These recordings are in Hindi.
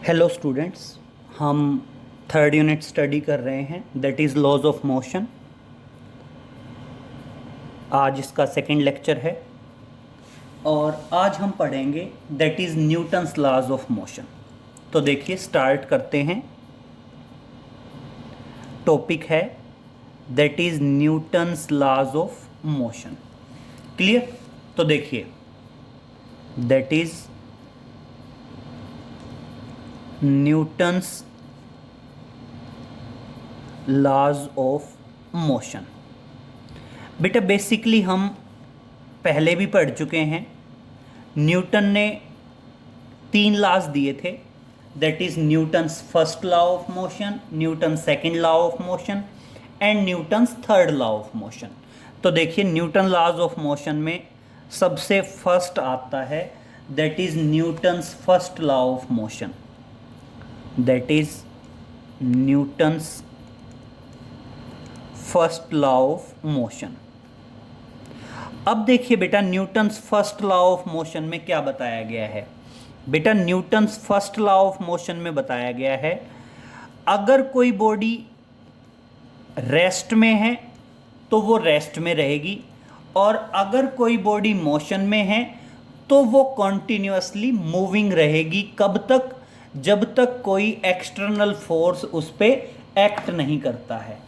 हेलो स्टूडेंट्स, हम थर्ड यूनिट स्टडी कर रहे हैं that is laws of motion. आज इसका सेकंड लेक्चर है और आज हम पढ़ेंगे that is Newton's laws of motion. तो देखिए स्टार्ट करते हैं। टॉपिक है that is Newton's laws of motion. Clear? तो देखिए that is Newton's laws of motion. बेटा बेसिकली हम पहले भी पढ़ चुके हैं। न्यूटन ने 3 लॉज दिए थे that is Newton's first law of motion, Newton second law of motion and Newton's third law of motion. तो देखिए न्यूटन लॉज ऑफ मोशन में सबसे फर्स्ट आता है that is Newton's first law of motion, that is Newton's first law of motion. अब देखिए बेटा Newton's first law of motion में क्या बताया गया है। बेटा Newton's first law of motion में बताया गया है अगर कोई बॉडी रेस्ट में है तो वो रेस्ट में रहेगी और अगर कोई बॉडी मोशन में है तो वो कॉन्टिन्यूसली मूविंग रहेगी। कब तक? जब तक कोई एक्सटर्नल फोर्स उस पर एक्ट नहीं करता है।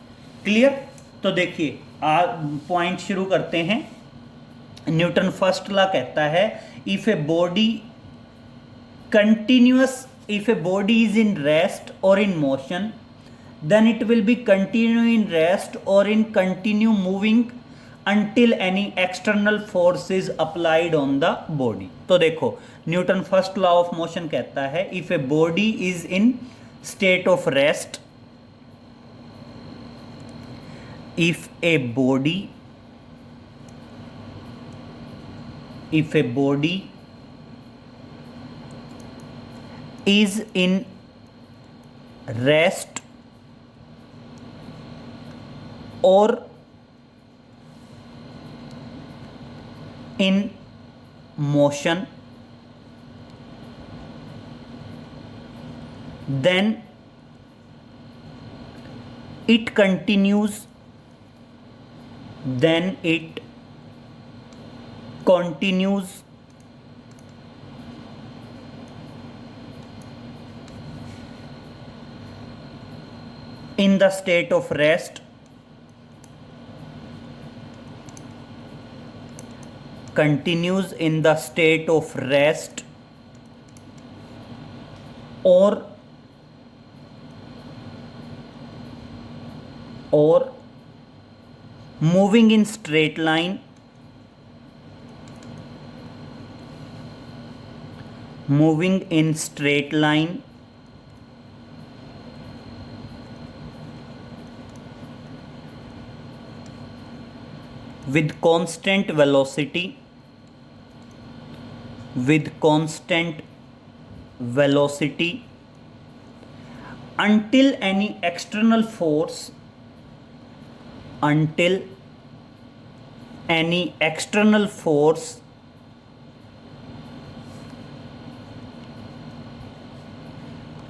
क्लियर? तो देखिए पॉइंट शुरू करते हैं। न्यूटन फर्स्ट लॉ कहता है if a body continuous, if a body is in rest और in motion then it will be continue in rest or in continue moving until any external force is applied on the body। तो देखो Newton first law of motion कहता है if a body is in state of rest, if a body is in rest or in motion then it continues in the state of rest, continues in the state of rest or moving in straight line, with constant velocity until any external force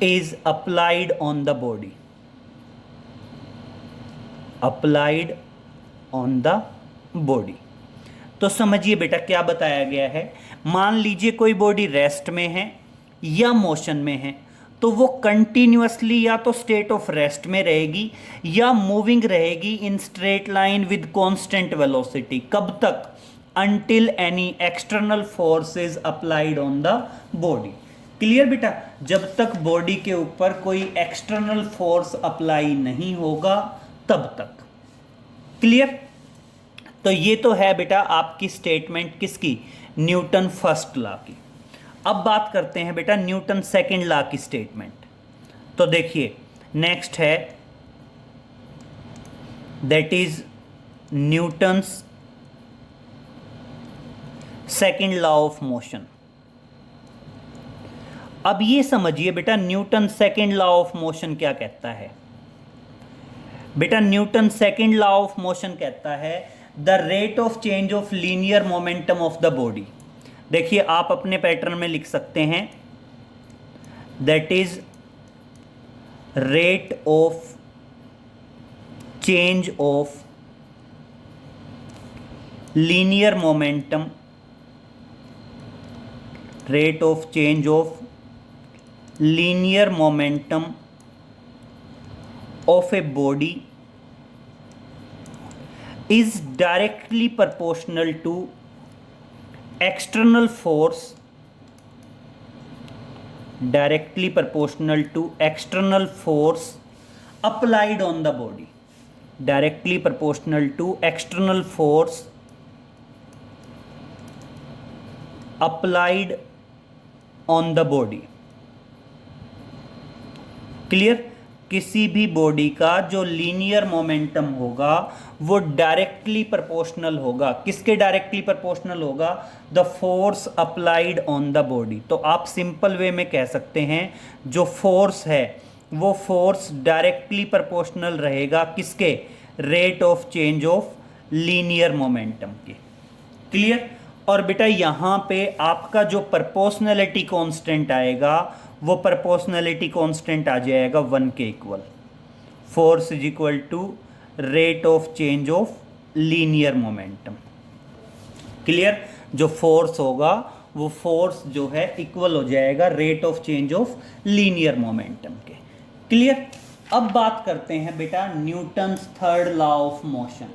is applied on the body, तो समझिए बेटा क्या बताया गया है। मान लीजिए कोई बॉडी रेस्ट में है या मोशन में है तो वो कंटिन्यूअसली या तो स्टेट ऑफ रेस्ट में रहेगी या मूविंग रहेगी in straight line with constant velocity. कब तक? Until any external force is applied on the body. Clear बेटा? जब तक बॉडी के ऊपर कोई एक्सटर्नल फोर्स अप्लाई नहीं होगा तब तक। क्लियर? तो ये तो है बेटा आपकी स्टेटमेंट किसकी? न्यूटन फर्स्ट लॉ की। अब बात करते हैं बेटा न्यूटन सेकंड लॉ की स्टेटमेंट। तो देखिए नेक्स्ट है that is Newton's second law of motion. अब ये समझिए बेटा Newton second law of motion क्या कहता है। बेटा Newton second law of motion कहता है the rate of change of linear momentum of the body. देखिए आप अपने पैटर्न में लिख सकते हैं that is rate of change of linear momentum, rate of change of linear momentum of a body is directly proportional to external force, directly proportional to external force applied on the body, directly proportional to external force applied on the body. Clear? किसी भी बॉडी का जो लीनियर मोमेंटम होगा वो डायरेक्टली प्रोपोर्शनल होगा, किसके डायरेक्टली प्रोपोर्शनल होगा? The force applied on the body. तो आप सिंपल वे में कह सकते हैं जो फोर्स है वो फोर्स डायरेक्टली प्रोपोर्शनल रहेगा किसके? Rate of change of linear momentum के। क्लियर? और बेटा यहाँ पे आपका जो प्रोपोर्शनैलिटी कांस्टेंट आएगा वो प्रोपोर्शनैलिटी कांस्टेंट आ जाएगा 1 के equal. Force is equal to rate of change of linear momentum. Clear? जो फोर्स होगा वो फोर्स जो है इक्वल हो जाएगा rate of change of linear momentum के। क्लियर? अब बात करते हैं बेटा Newton's third law of motion.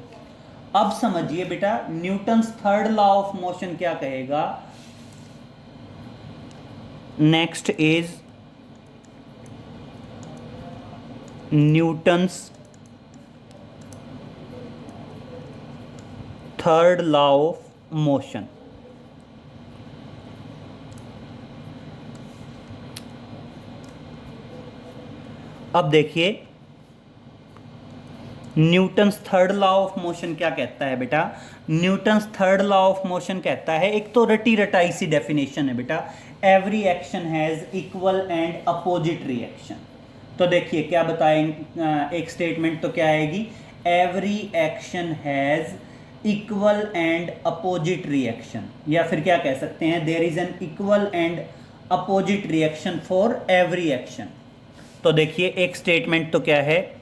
अब समझिए बेटा Newton's third law of motion क्या कहेगा। Next is Newton's third law of motion. अब देखिए Newton's third law of motion क्या कहता है बेटा। Newton's third law of motion कहता है, एक तो रटी रटाई सी डेफिनेशन है बेटा, every action has equal and opposite reaction. तो देखिए क्या बताएंगे, एक स्टेटमेंट तो क्या आएगी, every action has equal and opposite reaction, या फिर क्या कह सकते हैं there is an equal and opposite reaction for every action. तो देखिए एक स्टेटमेंट तो क्या है,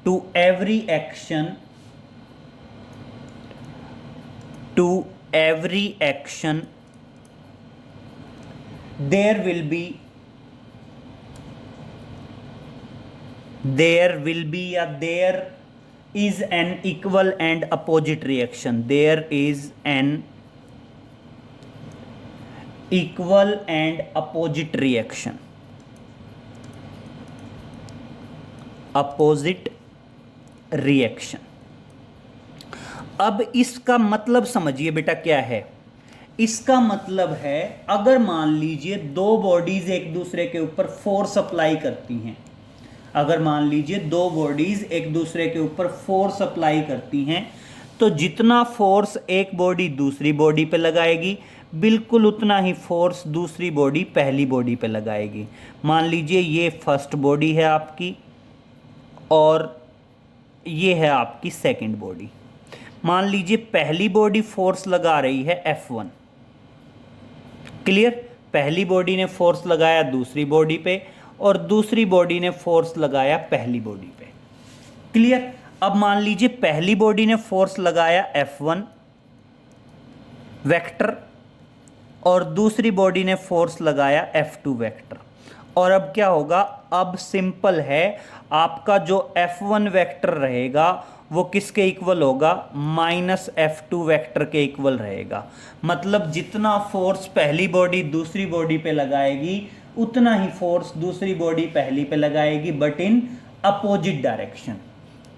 to every action there will be या there is an equal and opposite reaction, there is an equal and opposite reaction, opposite reaction. अब इसका मतलब समझिए बेटा क्या है। इसका मतलब है अगर मान लीजिए दो बॉडीज एक दूसरे के ऊपर फोर्स अप्लाई करती हैं, अगर मान लीजिए दो बॉडीज एक दूसरे के ऊपर फोर्स अप्लाई करती हैं तो जितना फोर्स एक बॉडी दूसरी बॉडी पे लगाएगी बिल्कुल उतना ही फोर्स दूसरी बॉडी पहली बॉडी पे लगाएगी। मान लीजिए ये फर्स्ट बॉडी है आपकी और ये है आपकी सेकंड बॉडी। मान लीजिए पहली बॉडी फोर्स लगा रही है F1। क्लियर? पहली बॉडी ने फोर्स लगाया दूसरी बॉडी पे और दूसरी बॉडी ने फोर्स लगाया पहली बॉडी पे। क्लियर? अब मान लीजिए पहली बॉडी ने फोर्स लगाया F1 वेक्टर और दूसरी बॉडी ने फोर्स लगाया F2 वेक्टर। और अब क्या होगा, अब सिंपल है, आपका जो F1 वेक्टर रहेगा वो किसके इक्वल होगा, -F2 वेक्टर के इक्वल रहेगा। मतलब जितना फोर्स पहली बॉडी दूसरी बॉडी पे लगाएगी उतना ही फोर्स दूसरी बॉडी पहली पे लगाएगी, but in opposite direction.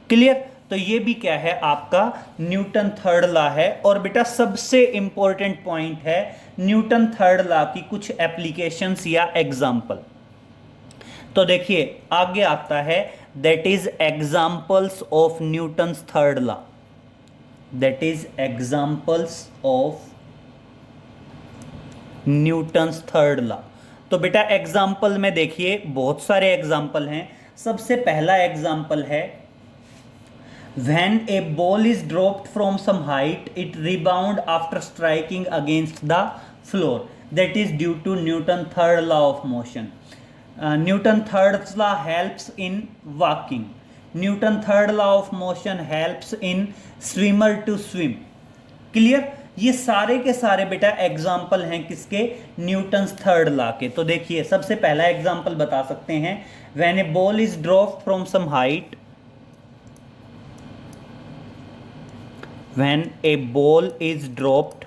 Clear? तो ये भी क्या है आपका न्यूटन थर्ड लॉ है। और बेटा सबसे इंपॉर्टेंट पॉइंट है न्यूटन थर्ड लॉ की कुछ एप्लीकेशंस या एग्जाम्पल। तो देखिए आगे आता है that is examples of Newton's third law, that is examples of Newton's third law. तो बेटा एग्जाम्पल में देखिए बहुत सारे एग्जाम्पल हैं। सबसे पहला एग्जाम्पल है when a ball is dropped from some height it rebound after striking against the floor, that is due to Newton third law of motion। Newton third law helps in walking, Newton third law of motion helps in swimmer to swim. Clear? ये सारे के सारे बेटा एग्जाम्पल हैं किसके? न्यूटन्स थर्ड लॉ के। तो देखिए सबसे पहला एग्जाम्पल बता सकते हैं, when a ball is dropped from some height, when a ball is dropped,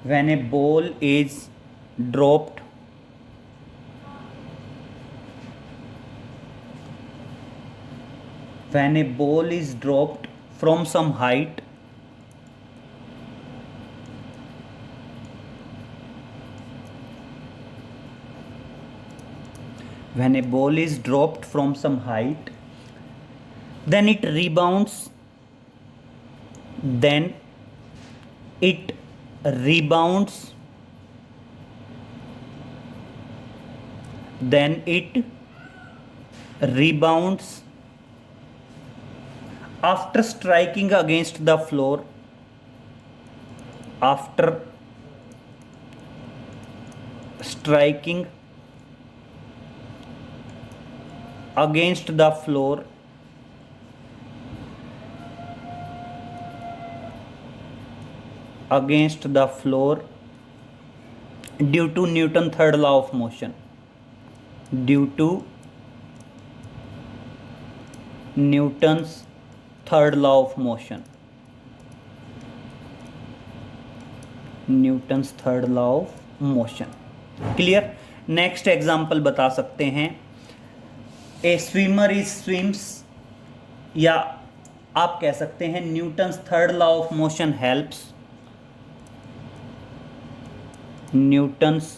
when a ball is dropped when a ball is dropped from some height, when a ball is dropped from some height, then it rebounds, then it rebounds, then it rebounds after striking against the floor, after striking against the floor, against the floor due to Newton third law of motion, due to Newton's third law of motion, Newton's third law of motion. Clear? Next example बता सकते हैं, ए स्विमर इज स्विम्स, या आप कह सकते हैं Newton's third law of motion helps, Newton's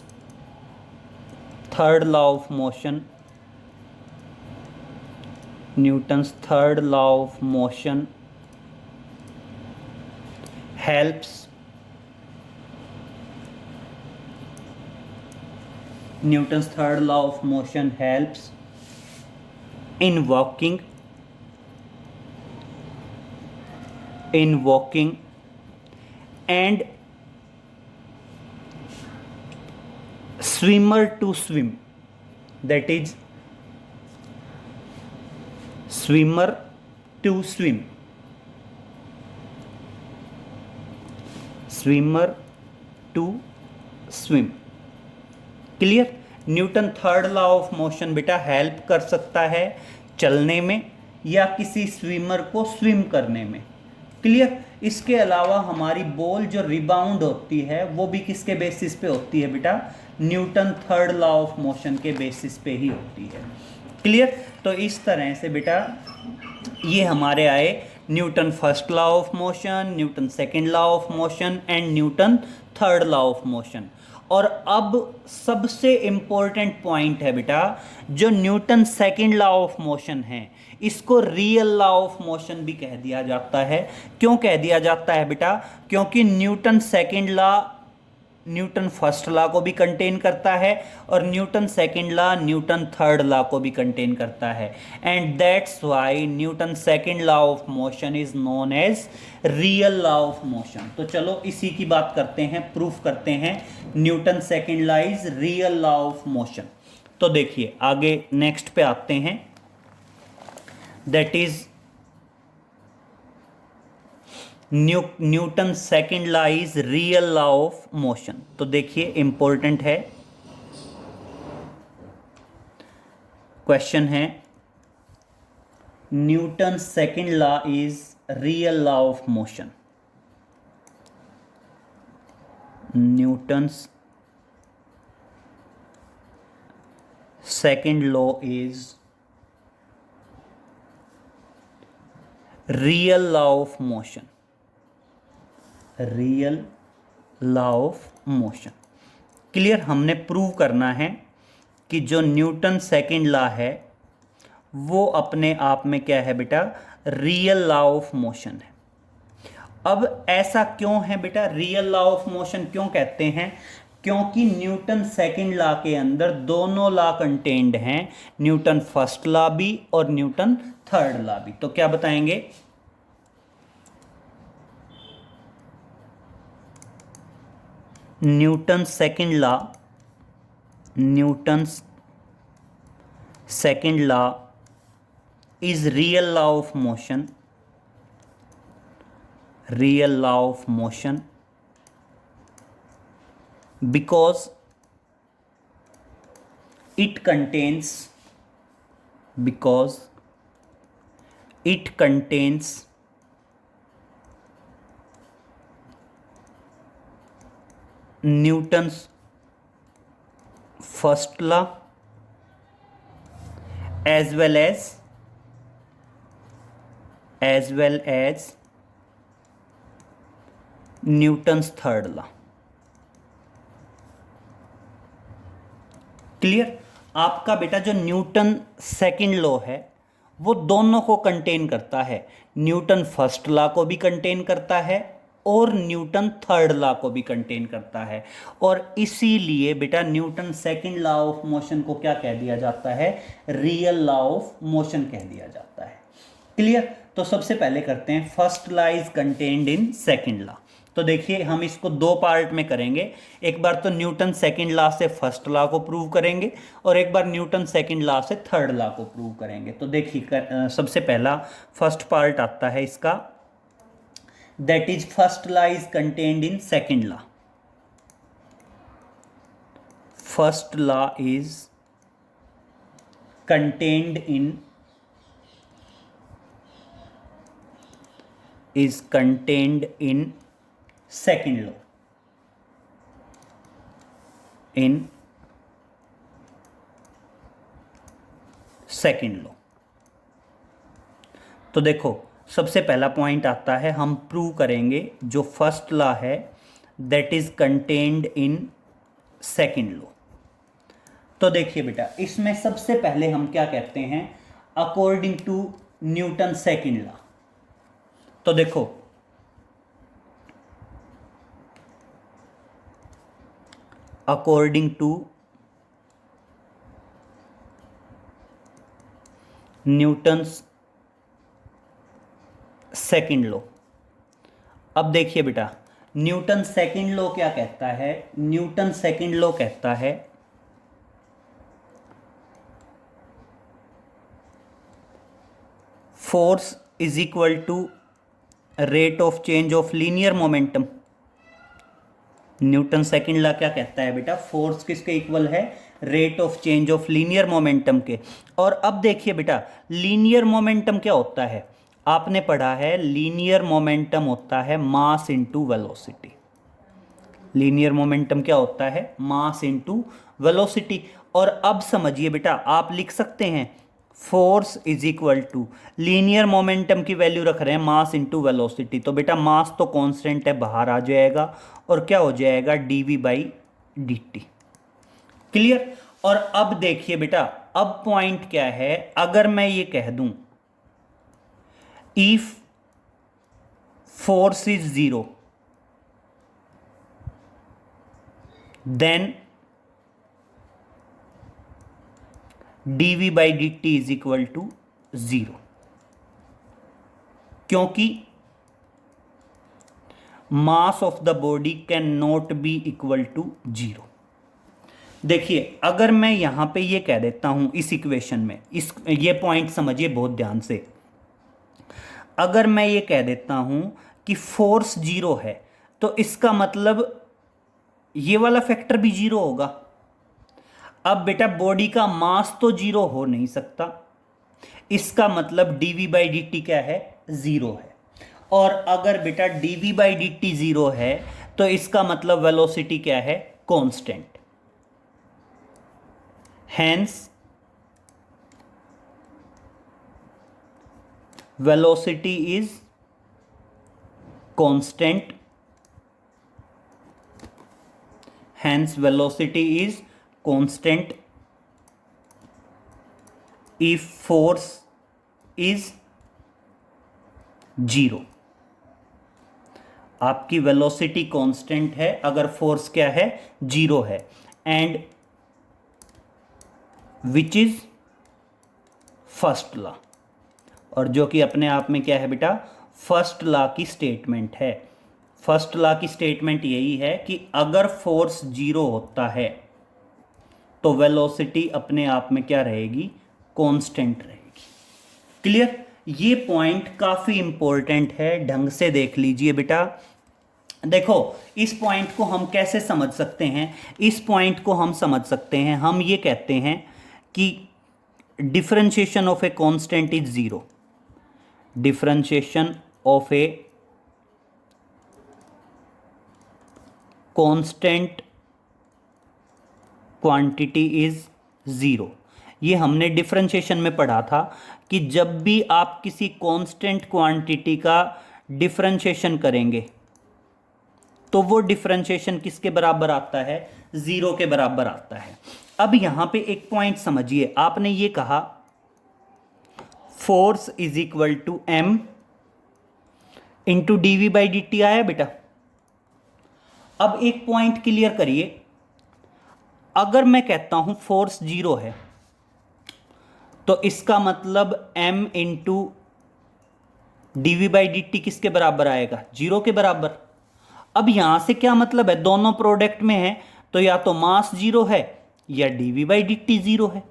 third law of motion, Newton's third law of motion helps Newton's third law of motion helps in walking, and swimmer to swim, that is swimmer to swim, swimmer to swim। Clear? Newton third law of motion बेटा हेल्प कर सकता है चलने में या किसी स्विमर को स्विम करने में। क्लियर? इसके अलावा हमारी बॉल जो रिबाउंड होती है वो भी किसके बेसिस पे होती है बेटा? Newton third law of motion के बेसिस पे ही होती है। क्लियर? तो इस तरह से बेटा ये हमारे आए Newton first law of motion, Newton second law of motion and Newton third law of motion. और अब सबसे इम्पोर्टेंट पॉइंट है बेटा, जो Newton second law of motion है इसको रियल लॉ ऑफ मोशन भी कह दिया जाता है। क्यों कह दिया जाता है बेटा? क्योंकि Newton second law Newton first law को भी कंटेन करता है और Newton second law Newton third law को भी कंटेन करता है, and that's why Newton second law of motion is known as real law of motion. तो चलो इसी की बात करते हैं, प्रूफ करते हैं Newton second law is real law of motion. तो देखिए आगे नेक्स्ट पे आते हैं, that is Newton second law is real law of motion. तो देखिए इंपॉर्टेंट है, क्वेश्चन है Newton second law is real law of motion. Newton's second law is real law of motion, real law of motion. Clear? हमने प्रूव करना है कि जो न्यूटन सेकंड लॉ है वो अपने आप में क्या है बेटा? रियल लॉ ऑफ मोशन है। अब ऐसा क्यों है बेटा? रियल लॉ ऑफ मोशन क्यों कहते हैं? क्योंकि न्यूटन सेकंड लॉ के अंदर दोनों लॉ कंटेन्ड हैं, न्यूटन फर्स्ट लॉ भी और न्यूटन थर्ड लॉ भी। तो क्या बताएंगे? Newton second law, Newton's second law is real law of motion, real law of motion, because it contains, because it contains Newton's first law as well as Newton's third law। Clear. आपका बेटा जो न्यूटन सेकंड लॉ है वो दोनों को कंटेन करता है, न्यूटन फर्स्ट लॉ को भी कंटेन करता है और न्यूटन थर्ड लॉ को भी कंटेन करता है। और इसीलिए बेटा Newton second law of motion को क्या कह दिया जाता है, रियल लॉ ऑफ मोशन कह दिया जाता है। क्लियर। तो सबसे पहले करते हैं first law is contained in second law. तो देखिए हम इसको दो पार्ट में करेंगे, एक बार तो न्यूटन सेकंड लॉ से फर्स्ट लॉ को प्रूव करेंगे और एक बार न्यूटन सेकंड लॉ से थर्ड लॉ को प्रूव करेंगे। तो देखिए सबसे पहला फर्स्ट पार्ट आता है इसका, that is first law is contained in second law. First law is contained in second law, in second law। तो देखो सबसे पहला पॉइंट आता है, हम प्रूव करेंगे जो फर्स्ट लॉ है that is contained in second law. तो देखिए बेटा इसमें सबसे पहले हम क्या कहते हैं, according to Newton second law. तो देखो according to Newton's second law. अब देखिए बेटा न्यूटन सेकंड लॉ क्या कहता है, न्यूटन सेकंड लॉ कहता है force is equal to rate of change of linear momentum. Newton second law क्या कहता है बेटा, फोर्स किसके इक्वल है, rate of change of linear momentum के। और अब देखिए बेटा लीनियर मोमेंटम क्या होता है, आपने पढ़ा है लीनियर मोमेंटम होता है mass into velocity. Linear momentum क्या होता है, मास इनटू वेलोसिटी। और अब समझिए बेटा आप लिख सकते हैं force is equal to, linear momentum की वैल्यू रख रहे हैं मास इनटू वेलोसिटी, तो बेटा मास तो कांस्टेंट है बाहर आ जाएगा और क्या हो जाएगा dv बाई dt। क्लियर। और अब देखिए बेटा अब पॉइंट क्या है, अगर मैं ये कह दूं if force is 0 then dv by dt is equal to 0, क्योंकि mass of the body can not be equal to 0। देखिए अगर मैं यहां पे ये कह देता हूं इस इक्वेशन में, ये पॉइंट समझिए बहुत ध्यान से, अगर मैं ये कह देता हूं कि फोर्स 0 है तो इसका मतलब ये वाला फैक्टर भी 0 होगा। अब बेटा बॉडी का मास तो 0 हो नहीं सकता, इसका मतलब dv बाई dt क्या है, 0 है। और अगर बेटा dv बाई dt 0 है तो इसका मतलब वेलोसिटी क्या है, constant. Hence velocity is constant, hence velocity is constant if force is 0। आपकी वेलोसिटी कांस्टेंट है अगर फोर्स क्या है, 0 है, and which is first law, और जो कि अपने आप में क्या है बेटा, फर्स्ट लॉ की स्टेटमेंट है। फर्स्ट लॉ की स्टेटमेंट यही है कि अगर फोर्स 0 होता है तो वेलोसिटी अपने आप में क्या रहेगी, कांस्टेंट रहेगी। क्लियर? ये पॉइंट काफी इंपॉर्टेंट है, ढंग से देख लीजिए बेटा। देखो इस पॉइंट को हम कैसे समझ सकते हैं, इस पॉइंट को हम समझ सकते हैं, हम ये कहते हैं कि differentiation of a constant is zero, differentiation of a constant quantity is zero. ये हमने डिफरेंशिएशन में पढ़ा था कि जब भी आप किसी कांस्टेंट क्वांटिटी का डिफरेंशिएशन करेंगे तो वो डिफरेंशिएशन किसके बराबर आता है, जीरो के बराबर आता है। अब यहां पे एक पॉइंट समझिए, आपने ये कहा force is equal to m into d v by d t आया बेटा। अब एक पॉइंट क्लियर करिए, अगर मैं कहता हूं फोर्स जीरो है तो इसका मतलब m into d v by d t किसके बराबर आएगा, जीरो के बराबर। अब यहां से क्या मतलब है, दोनों प्रोडक्ट में है तो या तो मास जीरो है या d v by d t zero है।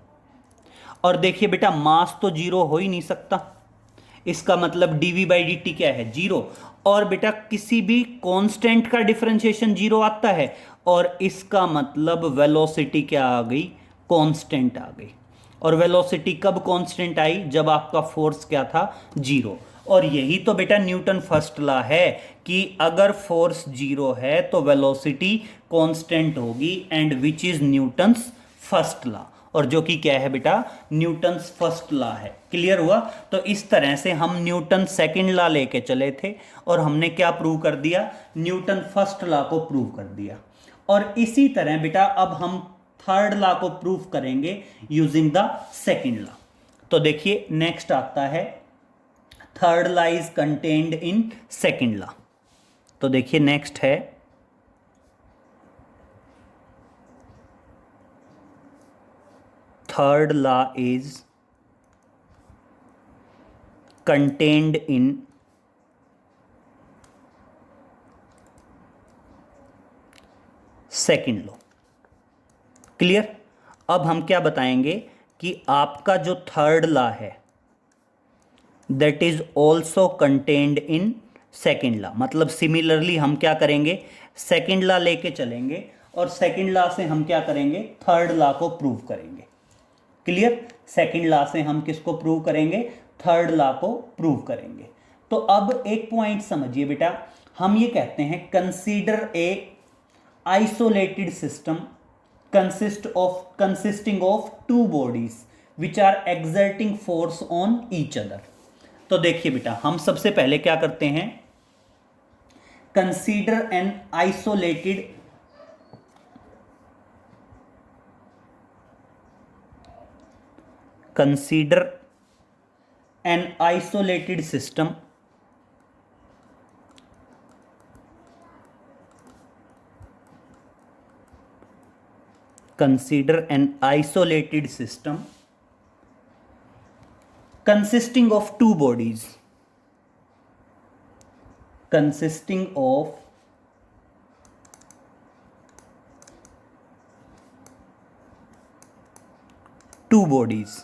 और देखिए बेटा मास तो जीरो हो ही नहीं सकता, इसका मतलब डीवी बाई डी टी क्या है, जीरो। और बेटा किसी भी कांस्टेंट का डिफरेंशिएशन जीरो आता है, और इसका मतलब वेलोसिटी क्या आ गई, कांस्टेंट आ गई। और वेलोसिटी कब कांस्टेंट आई, जब आपका फोर्स क्या था, जीरो। और यही तो बेटा न्यूटन फर्स्ट लॉ है कि अगर फोर्स जीरो है तो वेलोसिटी कांस्टेंट होगी, and which is Newton's first law, और जो कि क्या है बेटा, न्यूटन्स फर्स्ट लॉ है। क्लियर हुआ? तो इस तरह से हम न्यूटन सेकंड लॉ लेके चले थे और हमने क्या प्रूव कर दिया, न्यूटन फर्स्ट लॉ को प्रूव कर दिया। और इसी तरह बेटा अब हम थर्ड लॉ को प्रूव करेंगे यूजिंग द सेकंड लॉ। तो देखिए नेक्स्ट आता है third law is contained in second law. तो देखिए नेक्स्ट है third law is contained in second law. Clear? अब हम क्या बताएंगे कि आपका जो थर्ड लॉ है that is also contained in second law. मतलब सिमिलरली हम क्या करेंगे, सेकेंड लॉ लेके चलेंगे और सेकेंड लॉ से हम क्या करेंगे, थर्ड लॉ को प्रूव करेंगे। क्लियर? सेकेंड लॉ से हम किसको प्रूव करेंगे, थर्ड लॉ को प्रूव करेंगे। तो अब एक पॉइंट समझिए बेटा, हम ये कहते हैं consider a isolated system consisting of two bodies which are exerting force on each other। तो देखिए बेटा हम सबसे पहले क्या करते हैं, consider an isolated system consider an isolated system consisting of two bodies, consisting of two bodies।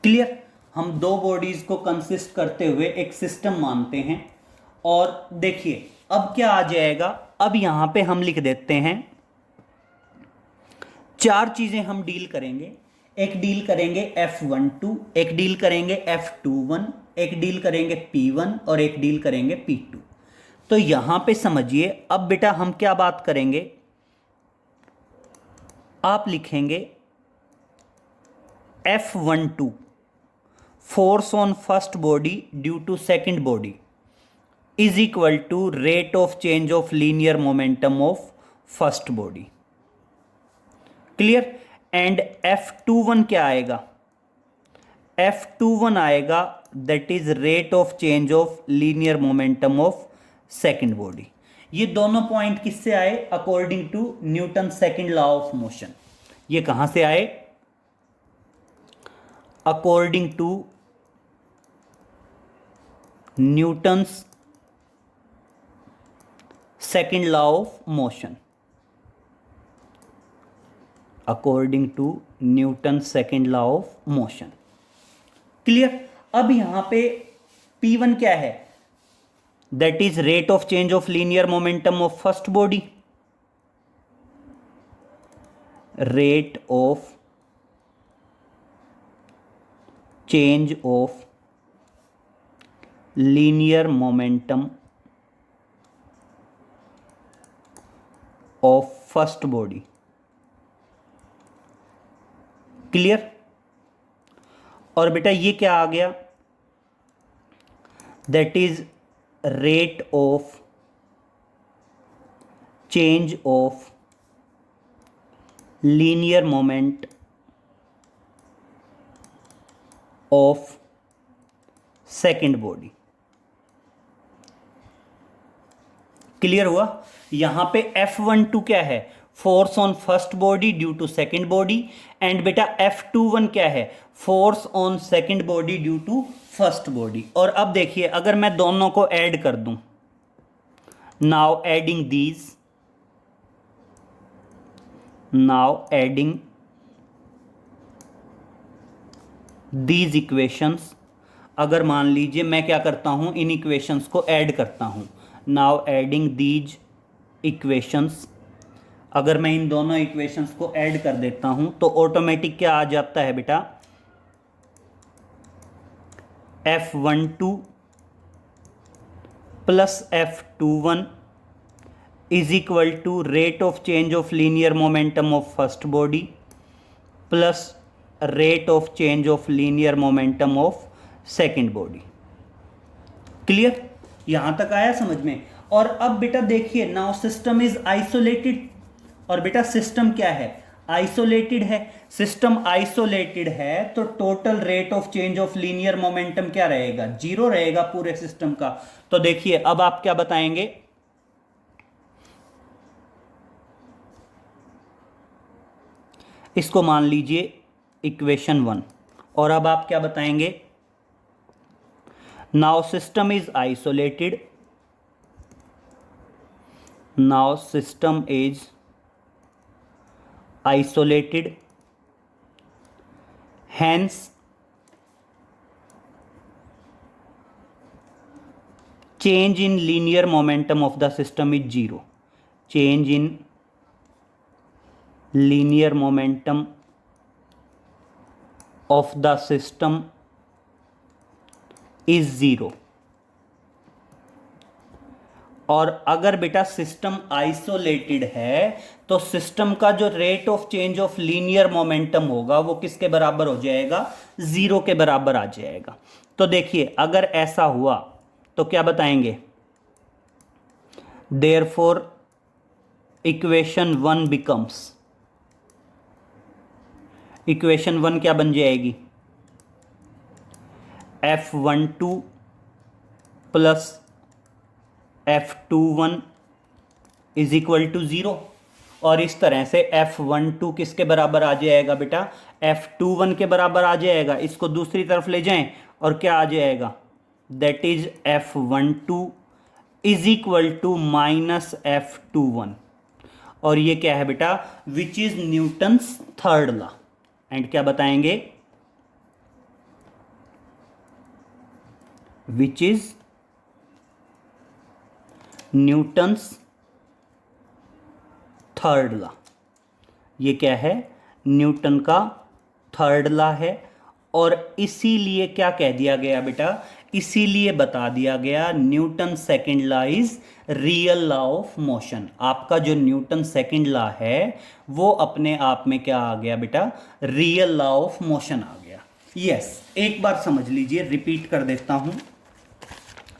Clear? हम दो बॉडीज को कंसिस्ट करते हुए एक सिस्टम मानते हैं। और देखिए अब क्या आ जाएगा, अब यहां पे हम लिख देते हैं चार चीजें हम डील करेंगे। एक डील करेंगे F12, एक डील करेंगे F21, एक डील करेंगे P1 और एक डील करेंगे P2। तो यहां पे समझिए अब बेटा हम क्या बात करेंगे, आप लिखेंगे F12 force on first body due to second body is equal to rate of change of linear momentum of first body. Clear? And F21 क्या आएगा, F21 आएगा that is rate of change of linear momentum of second body. ये दोनों पॉइंट किससे आए, according to Newton second law of motion. ये कहां से आए, according to Newton's second law of motion, according to Newton second law of motion. Clear. अब यहां पे P1 क्या है? That is rate of change of linear momentum of first body, rate of change of linear momentum of first body. Clear. और बेटा ये क्या आ गया? That is rate of change of linear moment of second body. Clear हुआ? यहां पे F12 क्या है? Force on first body due to second body. And बेटा F21 क्या है? Force on second body due to first body. और अब देखिए, अगर मैं दोनों को ऐड कर दूं, नाउ एडिंग दीज इक्वेशंस, अगर मान लीजिए मैं क्या करता हूं, इन इक्वेशंस को ऐड करता हूं, नाउ एडिंग दीज इक्वेशंस, अगर मैं इन दोनों इक्वेशंस को ऐड कर देता हूं तो ऑटोमेटिक क्या आ जाता है बेटा? F12 plus F21 is equal to rate of change of linear momentum of first body plus rate of change of linear momentum of second body. Clear? यहां तक आया समझ में? और अब बेटा देखिए, नाउ सिस्टम इज आइसोलेटेड। और बेटा सिस्टम क्या है? आइसोलेटेड है। सिस्टम आइसोलेटेड है तो total rate of change of linear momentum क्या रहेगा? 0 रहेगा पूरे सिस्टम का। तो देखिए अब आप क्या बताएंगे? इसको मान लीजिए इक्वेशन 1। और अब आप क्या बताएंगे? Now system is isolated, now system is isolated, hence change in linear momentum of the system is 0. Change in linear momentum of the system is 0. और अगर बेटा सिस्टम आइसोलेटेड है तो सिस्टम का जो rate of change of linear momentum होगा वो किसके बराबर हो जाएगा? 0 के बराबर आ जाएगा। तो देखिए अगर ऐसा हुआ तो क्या बताएंगे? देयरफॉर इक्वेशन 1 बिकम्स, इक्वेशन 1 क्या बन जाएगी? F12 plus F21 is equal to 0। और इस तरह से F12 किसके बराबर आ जाएगा बेटा? F21 के बराबर आ जाएगा। इसको दूसरी तरफ ले जाएं और क्या आ जाएगा? That is F12 is equal to minus F21। और ये क्या है बेटा? Which is Newton's third law. And क्या बताएंगे? Which is Newton's third law. ये क्या है? न्यूटन का थर्ड लॉ है। और इसीलिए क्या कह दिया गया बेटा? इसीलिए बता दिया गया Newton second law is real law of motion. आपका जो न्यूटन सेकंड लॉ है वो अपने आप में क्या आ गया बेटा? रियल लॉ ऑफ मोशन आ गया। यस, एक बार समझ लीजिए, रिपीट कर देता हूं।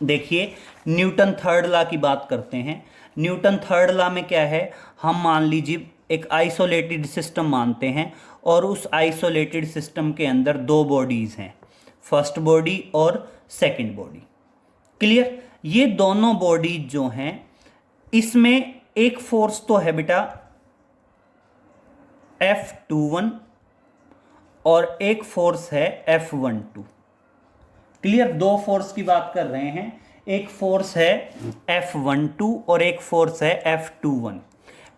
देखिए न्यूटन थर्ड लॉ की बात करते हैं। न्यूटन थर्ड लॉ में क्या है? हम मान लीजिए एक आइसोलेटेड सिस्टम मानते हैं और उस आइसोलेटेड सिस्टम के अंदर 2 बॉडीज हैं, फर्स्ट बॉडी और सेकंड बॉडी। क्लियर? ये दोनों बॉडीज जो हैं इसमें एक फोर्स तो है बेटा F21 और एक फोर्स है F12। क्लियर? 2 फोर्स की बात कर रहे हैं। एक फोर्स है F12 और एक फोर्स है F21।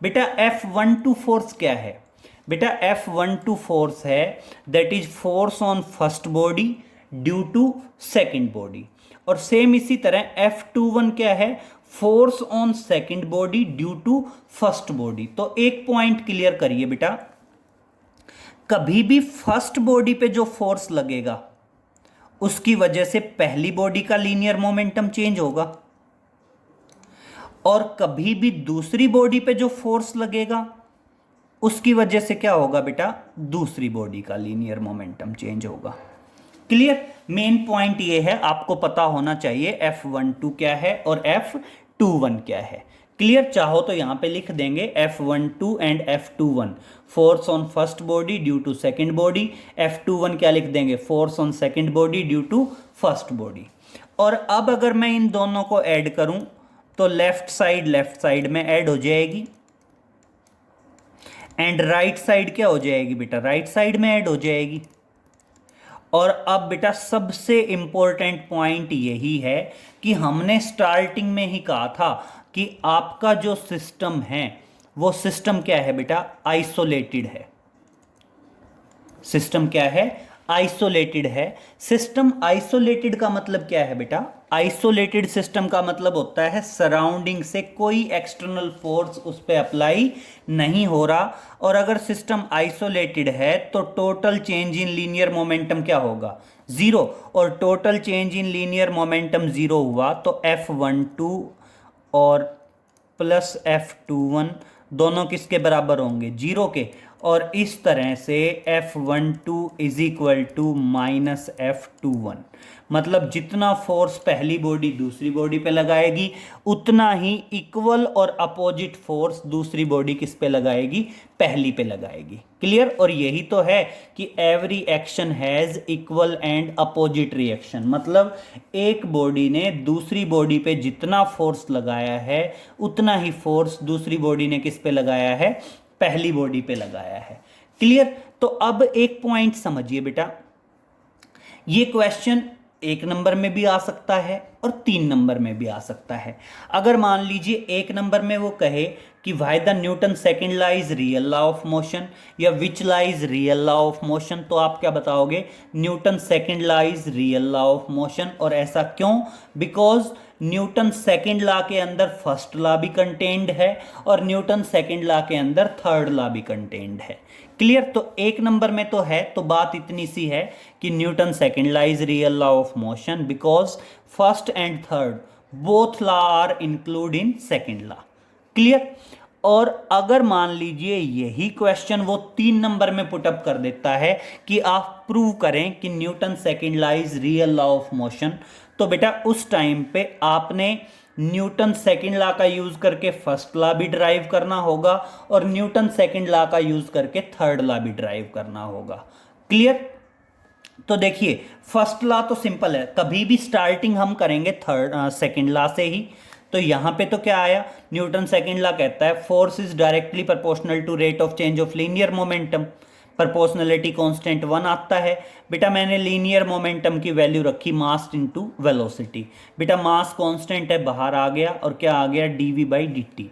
बेटा F12 फोर्स क्या है? बेटा F12 फोर्स है, that is force on first body due to second body. और सेम इसी तरह F21 क्या है, force on second body due to first body. तो एक पॉइंट क्लियर करिए बेटा, कभी भी फर्स्ट बॉडी पे जो फोर्स लगेगा उसकी वजह से पहली बॉडी का लीनियर मोमेंटम चेंज होगा, और कभी भी दूसरी बॉडी पे जो फोर्स लगेगा उसकी वजह से क्या होगा बेटा, दूसरी बॉडी का लीनियर मोमेंटम चेंज होगा। क्लियर? मेन पॉइंट ये है, आपको पता होना चाहिए F12 क्या है और F21 क्या है। क्लियर? चाहो तो यहां पे लिख देंगे F12 and F21, force on first body due to second body. F21 क्या लिख देंगे, force on second body due to first body. और अब अगर मैं इन दोनों को ऐड करूं तो लेफ्ट साइड में ऐड हो जाएगी, एंड राइट साइड क्या हो जाएगी बेटा, राइट साइड में ऐड हो जाएगी। और अब बेटा सबसे इंपॉर्टेंट पॉइंट यही है कि हमने स्टार्टिंग में ही कहा था कि आपका जो सिस्टम है वो सिस्टम क्या है बेटा, आइसोलेटेड है। सिस्टम क्या है, आइसोलेटेड है। सिस्टम आइसोलेटेड का मतलब क्या है बेटा, आइसोलेटेड सिस्टम का मतलब होता है सराउंडिंग से कोई एक्सटर्नल फोर्स उस पर अप्लाई नहीं हो रहा। और अगर सिस्टम आइसोलेटेड है तो total change in linear momentum क्या होगा, जीरो। और total change in linear momentum zero हुआ तो F12 और प्लस F21 दोनों किसके बराबर होंगे, जीरो के। और इस तरह से F12 is equal to minus F21, मतलब जितना फोर्स पहली बॉडी दूसरी बॉडी पे लगाएगी उतना ही इक्वल और अपोजिट फोर्स दूसरी बॉडी किस पे लगाएगी, पहली पे लगाएगी। क्लियर? और यही तो है कि every action has equal and opposite reaction, मतलब एक बॉडी ने दूसरी बॉडी पे जितना फोर्स लगाया है उतना ही फोर्स दूसरी बॉडी ने किस पे लगाया है, पहली बॉडी पे लगाया है। क्लियर? तो अब एक पॉइंट समझिए बेटा, ये क्वेश्चन 1 नंबर में भी आ सकता है और 3 नंबर में भी आ सकता है। अगर मान लीजिए 1 नंबर में वो कहे कि why the Newton second law is real law of motion या which law is real law of motion, तो आप क्या बताओगे, Newton second law is real law of motion. और ऐसा क्यों, बिकॉज न्यूटन सेकंड लॉ के अंदर फर्स्ट लॉ भी कंटेन्ड है और न्यूटन सेकंड लॉ के अंदर थर्ड लॉ भी कंटेन्ड है। क्लियर? तो 1 नंबर में तो है, तो बात इतनी सी है कि Newton second law is real law of motion because first and third both law are include in second law. Clear? और अगर मान लीजिए यही क्वेश्चन वो 3 नंबर में पुटअप कर देता है कि आप प्रूव करें कि Newton second law is real law of motion, तो बेटा उस टाइम पे आपने न्यूटन सेकंड लॉ का यूज करके फर्स्ट लॉ भी ड्राइव करना होगा और न्यूटन सेकंड लॉ का यूज करके थर्ड लॉ भी ड्राइव करना होगा। क्लियर? तो देखिए फर्स्ट लॉ तो सिंपल है, कभी भी स्टार्टिंग हम करेंगे सेकंड लॉ से ही। तो यहां पे तो क्या आया, न्यूटन सेकंड लॉ कहता है force is directly proportional to rate of change of linear momentum, proportionality constant 1 आता है। बेटा मैंने लीनियर मोमेंटम की वैल्यू रखी मास इनटू वेलोसिटी, बेटा मास कांस्टेंट है बाहर आ गया और क्या आ गया, dv/dt।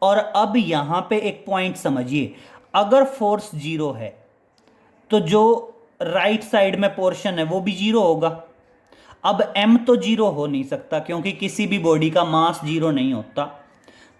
और अब यहां पे एक पॉइंट समझिए, अगर फोर्स जीरो है तो जो राइट साइड में पोर्शन है वो भी जीरो होगा। अब m तो जीरो हो नहीं सकता क्योंकि किसी भी बॉडी का मास जीरो नहीं होता,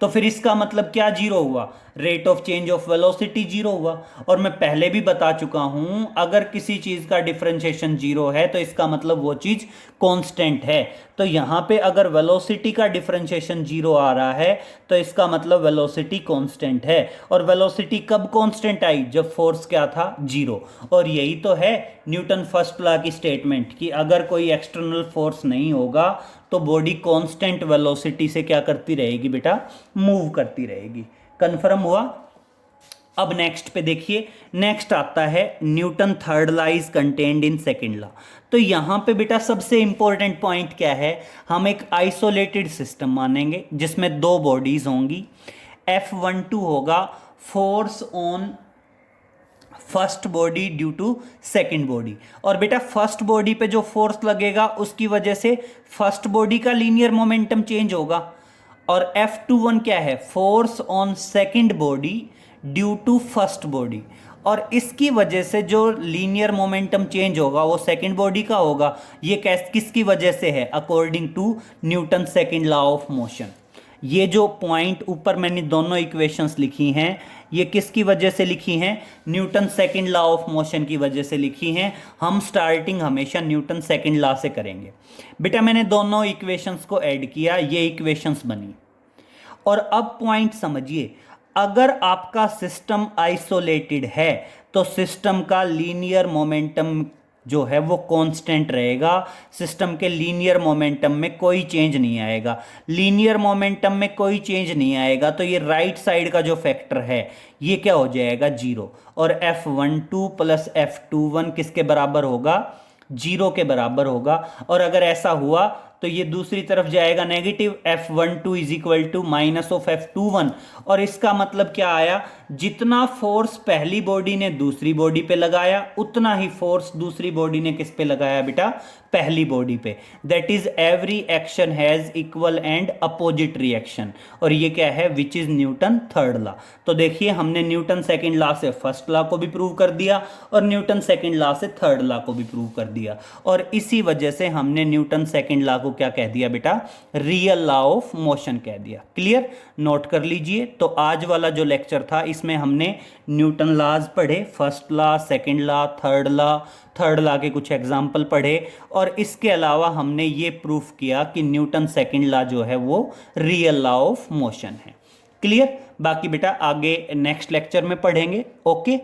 तो फिर इसका मतलब क्या जीरो हुआ, rate of change of velocity zero हुआ। और मैं पहले भी बता चुका हूं अगर किसी चीज का डिफरेंशिएशन जीरो है तो इसका मतलब वो चीज कांस्टेंट है। तो यहां पे अगर वेलोसिटी का डिफरेंशिएशन जीरो आ रहा है तो इसका मतलब वेलोसिटी कांस्टेंट है। और वेलोसिटी कब कांस्टेंट आई, जब फोर्स क्या था, जीरो। और यही तो है न्यूटन फर्स्ट लॉ की स्टेटमेंट कि अगर कोई एक्सटर्नल फोर्स नहीं होगा तो बॉडी कांस्टेंट वेलोसिटी से क्या करती रहेगी बेटा, मूव करती रहेगी। कंफर्म हुआ? अब नेक्स्ट पे देखिए, नेक्स्ट आता है Newton third law is contained in second law. तो यहां पे बेटा सबसे इंपॉर्टेंट पॉइंट क्या है, हम एक आइसोलेटेड सिस्टम मानेंगे जिसमें 2 बॉडीज होंगी। F12 होगा force on first body due to second body, और बेटा फर्स्ट बॉडी पे जो फोर्स लगेगा उसकी वजह से फर्स्ट बॉडी का लीनियर मोमेंटम चेंज होगा। और F21 क्या है, force on second body due to first body, और इसकी वजह से जो लीनियर मोमेंटम चेंज होगा वो सेकंड बॉडी का होगा। ये किसकी वजह से है? According to Newton second law of motion. ये जो पॉइंट ऊपर मैंने दोनों इक्वेशंस लिखी हैं, ये किसकी वजह से लिखी हैं? Newton second law of motion की वजह से लिखी हैं। हम स्टार्टिंग हमेशा न्यूटन सेकंड लॉ से करेंगे। बेटा मैंने दोनों इक्वेशंस को ऐड किया, ये इक्वेशंस बनी। और अब पॉइंट समझिए, अगर आपका सिस्टम आइसोलेटेड है तो सिस्टम का लीनियर मोमेंटम जो है वो कांस्टेंट रहेगा। सिस्टम के लीनियर मोमेंटम में कोई चेंज नहीं आएगा। लीनियर मोमेंटम में कोई चेंज नहीं आएगा तो ये राइट साइड का जो फैक्टर है ये क्या हो जाएगा? 0। और F12 प्लस F21 किसके बराबर होगा? 0 के बराबर होगा। और अगर ऐसा हुआ तो ये दूसरी तरफ जाएगा, negative F12 is equal to minus of F21। और इसका मतलब क्या आया? जितना फोर्स पहली बॉडी ने दूसरी बॉडी पे लगाया उतना ही फोर्स दूसरी बॉडी ने किस पे लगाया बेटा? पहली बॉडी पे। That is every action has equal and opposite reaction. और ये क्या है? Which is Newton third law. तो देखिए हमने न्यूटन सेकंड लॉ से फर्स्ट लॉ को भी प्रूव कर दिया और न्यूटन सेकंड लॉ से थर्ड लॉ को भी प्रूव कर दिया। और इसी वजह से हमने न्यूटन सेकंड लॉ को क्या कह दिया बेटा? रियल लॉ ऑफ मोशन कह दिया। क्लियर? नोट कर लीजिए। तो आज वाला जो लेक्चर था इसमें हमने न्यूटन लॉज पढ़े, first law, second law, third law के कुछ एग्जाम्पल पढ़े, और इसके अलावा हमने ये प्रूफ किया कि न्यूटन सेकंड लॉ जो है वो रियल लॉ ऑफ मोशन है। क्लियर? बाकी बेटा आगे नेक्स्ट लेक्चर में पढ़ेंगे। Okay,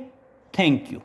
thank you.